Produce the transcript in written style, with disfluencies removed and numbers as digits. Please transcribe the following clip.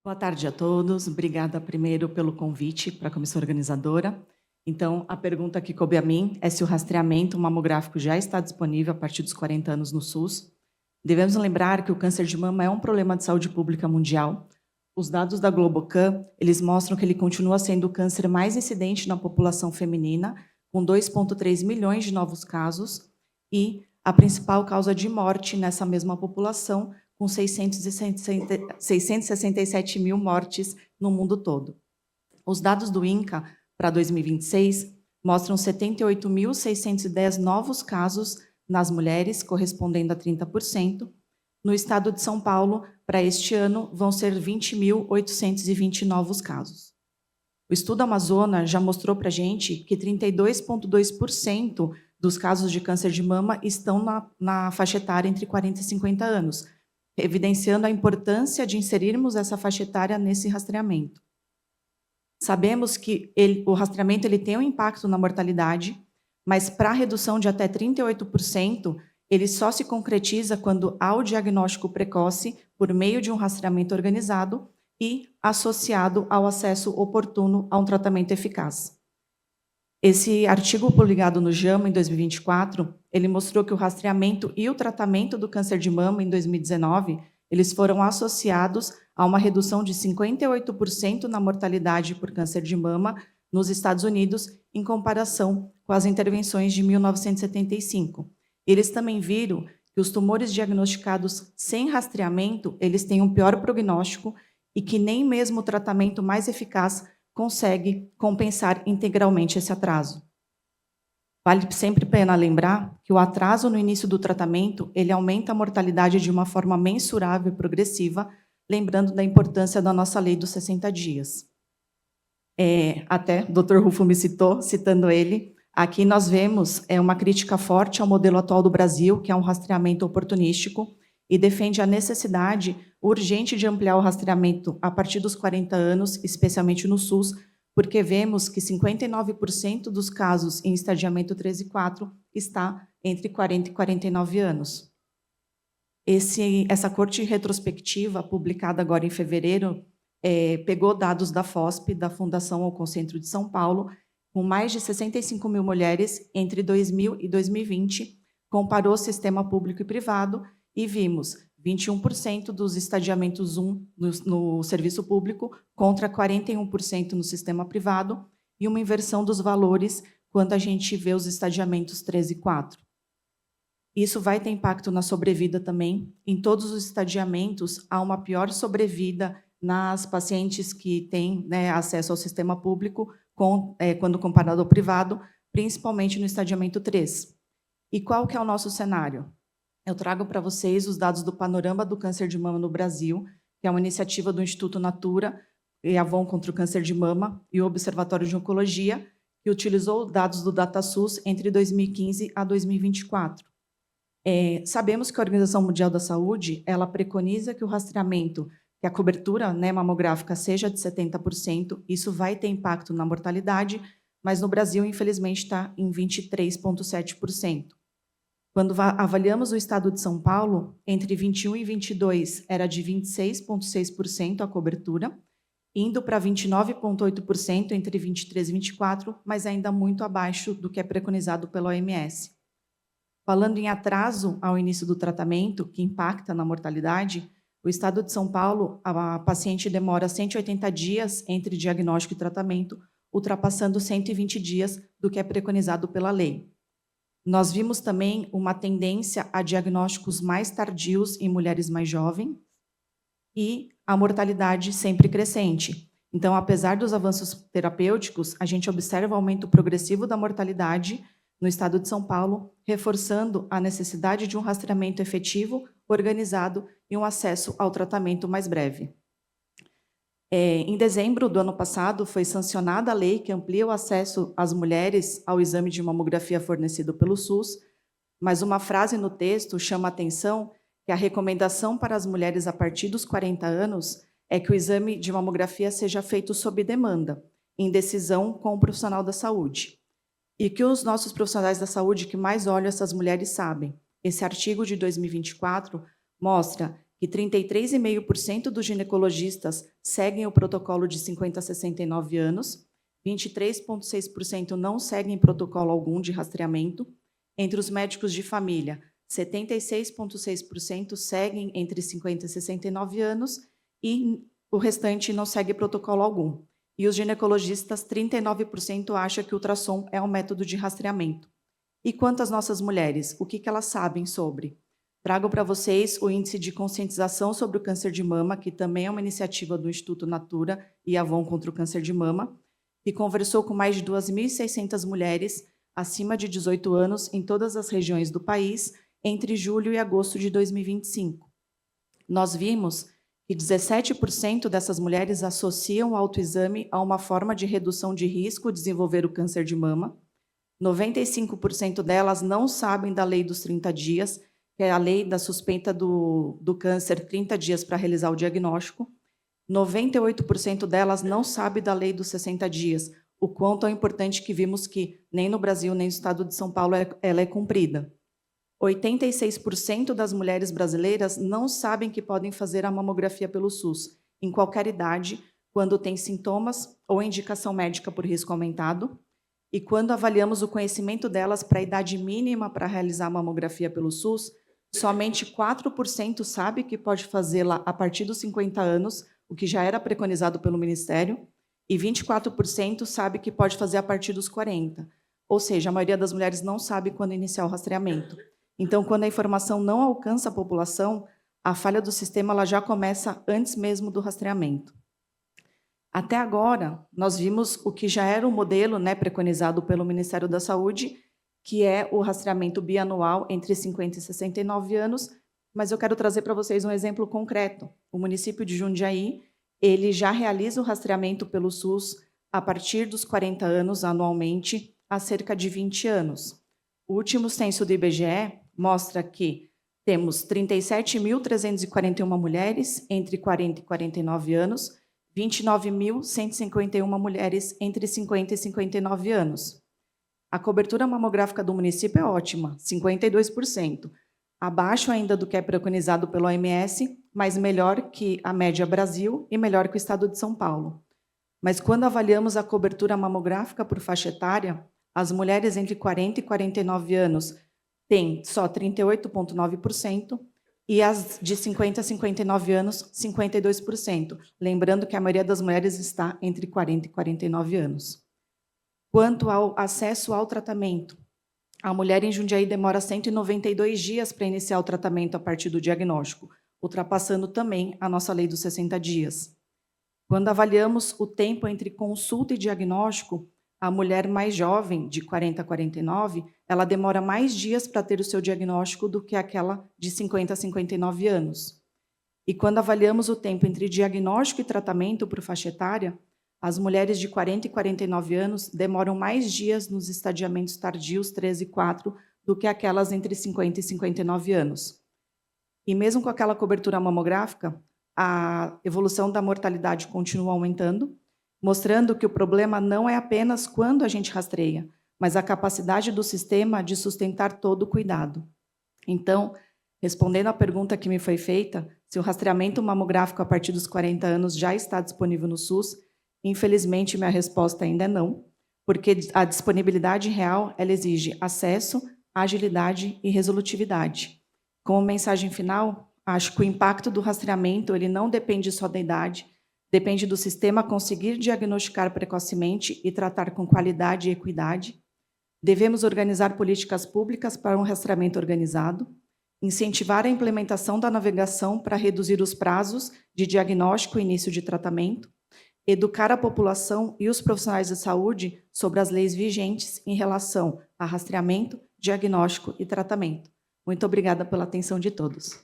Boa tarde a todos. Obrigada primeiro pelo convite para a comissão organizadora. Então, a pergunta que coube a mim é se o rastreamento mamográfico já está disponível a partir dos 40 anos no SUS. Devemos lembrar que o câncer de mama é um problema de saúde pública mundial. Os dados da Globocan, eles mostram que ele continua sendo o câncer mais incidente na população feminina, com 2,3 milhões de novos casos, e a principal causa de morte nessa mesma população, com 667 mil mortes no mundo todo. Os dados do INCA para 2026 mostram 78.610 novos casos nas mulheres, correspondendo a 30%. No estado de São Paulo, para este ano, vão ser 20.820 novos casos. O estudo Amazônia já mostrou para a gente que 32,2% dos casos de câncer de mama estão na faixa etária entre 40 e 50 anos, evidenciando a importância de inserirmos essa faixa etária nesse rastreamento. Sabemos que o rastreamento tem um impacto na mortalidade, mas para a redução de até 38%, ele só se concretiza quando há o diagnóstico precoce por meio de um rastreamento organizado e associado ao acesso oportuno a um tratamento eficaz. Esse artigo publicado no JAMA em 2024, ele mostrou que o rastreamento e o tratamento do câncer de mama em 2019, eles foram associados a uma redução de 58% na mortalidade por câncer de mama nos Estados Unidos, em comparação com as intervenções de 1975. Eles também viram que os tumores diagnosticados sem rastreamento, eles têm um pior prognóstico e que nem mesmo o tratamento mais eficaz consegue compensar integralmente esse atraso. Vale sempre a pena lembrar que o atraso no início do tratamento, ele aumenta a mortalidade de uma forma mensurável e progressiva, lembrando da importância da nossa lei dos 60 dias. Até o Dr. Rufo me citou, citando ele, aqui nós vemos uma crítica forte ao modelo atual do Brasil, que é um rastreamento oportunístico, e defende a necessidade urgente de ampliar o rastreamento a partir dos 40 anos, especialmente no SUS, porque vemos que 59% dos casos em estadiamento 3 e 4 está entre 40 e 49 anos. Essa corte retrospectiva, publicada agora em fevereiro, pegou dados da FOSP, da Fundação Oncocentro de São Paulo, com mais de 65 mil mulheres entre 2000 e 2020, comparou o sistema público e privado, e vimos 21% dos estadiamentos 1 no serviço público contra 41% no sistema privado e uma inversão dos valores quando a gente vê os estadiamentos 3 e 4. Isso vai ter impacto na sobrevida também. Em todos os estadiamentos, há uma pior sobrevida nas pacientes que têm acesso ao sistema público quando comparado ao privado, principalmente no estadiamento 3. E qual que é o nosso cenário? Eu trago para vocês os dados do Panorama do Câncer de Mama no Brasil, que é uma iniciativa do Instituto Natura e Avon contra o Câncer de Mama e o Observatório de Oncologia, que utilizou dados do DataSUS entre 2015 a 2024. Sabemos que a Organização Mundial da Saúde, ela preconiza que o rastreamento, que a cobertura mamográfica seja de 70%, isso vai ter impacto na mortalidade, mas no Brasil, infelizmente, está em 23,7%. Quando avaliamos o estado de São Paulo, entre 21 e 22 era de 26,6% a cobertura, indo para 29,8% entre 23 e 24, mas ainda muito abaixo do que é preconizado pela OMS. Falando em atraso ao início do tratamento, que impacta na mortalidade, o estado de São Paulo, a paciente demora 180 dias entre diagnóstico e tratamento, ultrapassando 120 dias do que é preconizado pela lei. Nós vimos também uma tendência a diagnósticos mais tardios em mulheres mais jovens e a mortalidade sempre crescente. Então, apesar dos avanços terapêuticos, a gente observa o aumento progressivo da mortalidade no estado de São Paulo, reforçando a necessidade de um rastreamento efetivo, organizado e um acesso ao tratamento mais breve. Em dezembro do ano passado, foi sancionada a lei que amplia o acesso às mulheres ao exame de mamografia fornecido pelo SUS, mas uma frase no texto chama a atenção que a recomendação para as mulheres a partir dos 40 anos é que o exame de mamografia seja feito sob demanda, em decisão com o profissional da saúde. E que os nossos profissionais da saúde que mais olham essas mulheres sabem. Esse artigo de 2024 mostra que 33,5% dos ginecologistas seguem o protocolo de 50 a 69 anos, 23,6% não seguem protocolo algum de rastreamento. Entre os médicos de família, 76,6% seguem entre 50 e 69 anos e o restante não segue protocolo algum. E os ginecologistas, 39% acham que o ultrassom é um método de rastreamento. E quanto às nossas mulheres, o que elas sabem sobre? Trago para vocês o Índice de Conscientização sobre o Câncer de Mama, que também é uma iniciativa do Instituto Natura e Avon contra o Câncer de Mama, que conversou com mais de 2.600 mulheres acima de 18 anos em todas as regiões do país entre julho e agosto de 2025. Nós vimos que 17% dessas mulheres associam o autoexame a uma forma de redução de risco de desenvolver o câncer de mama. 95% delas não sabem da lei dos 30 dias, que é a lei da suspeita do câncer, 30 dias para realizar o diagnóstico. 98% delas não sabem da lei dos 60 dias, o quanto é importante que vimos que nem no Brasil, nem no estado de São Paulo ela é cumprida. 86% das mulheres brasileiras não sabem que podem fazer a mamografia pelo SUS, em qualquer idade, quando tem sintomas ou indicação médica por risco aumentado. E quando avaliamos o conhecimento delas para a idade mínima para realizar a mamografia pelo SUS, somente 4% sabe que pode fazê-la a partir dos 50 anos, o que já era preconizado pelo Ministério, e 24% sabe que pode fazer a partir dos 40. Ou seja, a maioria das mulheres não sabe quando iniciar o rastreamento. Então, quando a informação não alcança a população, a falha do sistema ela já começa antes mesmo do rastreamento. Até agora, nós vimos o que já era o modelo preconizado pelo Ministério da Saúde, que é o rastreamento bianual entre 50 e 69 anos, mas eu quero trazer para vocês um exemplo concreto. O município de Jundiaí, ele já realiza o rastreamento pelo SUS a partir dos 40 anos anualmente, há cerca de 20 anos. O último censo do IBGE mostra que temos 37.341 mulheres entre 40 e 49 anos, 29.151 mulheres entre 50 e 59 anos. A cobertura mamográfica do município é ótima, 52%, abaixo ainda do que é preconizado pelo OMS, mas melhor que a média Brasil e melhor que o estado de São Paulo. Mas quando avaliamos a cobertura mamográfica por faixa etária, as mulheres entre 40 e 49 anos têm só 38,9%, e as de 50 a 59 anos, 52%. Lembrando que a maioria das mulheres está entre 40 e 49 anos. Quanto ao acesso ao tratamento, a mulher em Jundiaí demora 192 dias para iniciar o tratamento a partir do diagnóstico, ultrapassando também a nossa lei dos 60 dias. Quando avaliamos o tempo entre consulta e diagnóstico, a mulher mais jovem, de 40 a 49, ela demora mais dias para ter o seu diagnóstico do que aquela de 50 a 59 anos. E quando avaliamos o tempo entre diagnóstico e tratamento por faixa etária, as mulheres de 40 e 49 anos demoram mais dias nos estadiamentos tardios 3 e 4 do que aquelas entre 50 e 59 anos. E mesmo com aquela cobertura mamográfica, a evolução da mortalidade continua aumentando, mostrando que o problema não é apenas quando a gente rastreia, mas a capacidade do sistema de sustentar todo o cuidado. Então, respondendo à pergunta que me foi feita, se o rastreamento mamográfico a partir dos 40 anos já está disponível no SUS, infelizmente minha resposta ainda é não, porque a disponibilidade real ela exige acesso, agilidade e resolutividade. Como mensagem final, acho que o impacto do rastreamento ele não depende só da idade, depende do sistema conseguir diagnosticar precocemente e tratar com qualidade e equidade. Devemos organizar políticas públicas para um rastreamento organizado, incentivar a implementação da navegação para reduzir os prazos de diagnóstico e início de tratamento, educar a população e os profissionais de saúde sobre as leis vigentes em relação a rastreamento, diagnóstico e tratamento. Muito obrigada pela atenção de todos.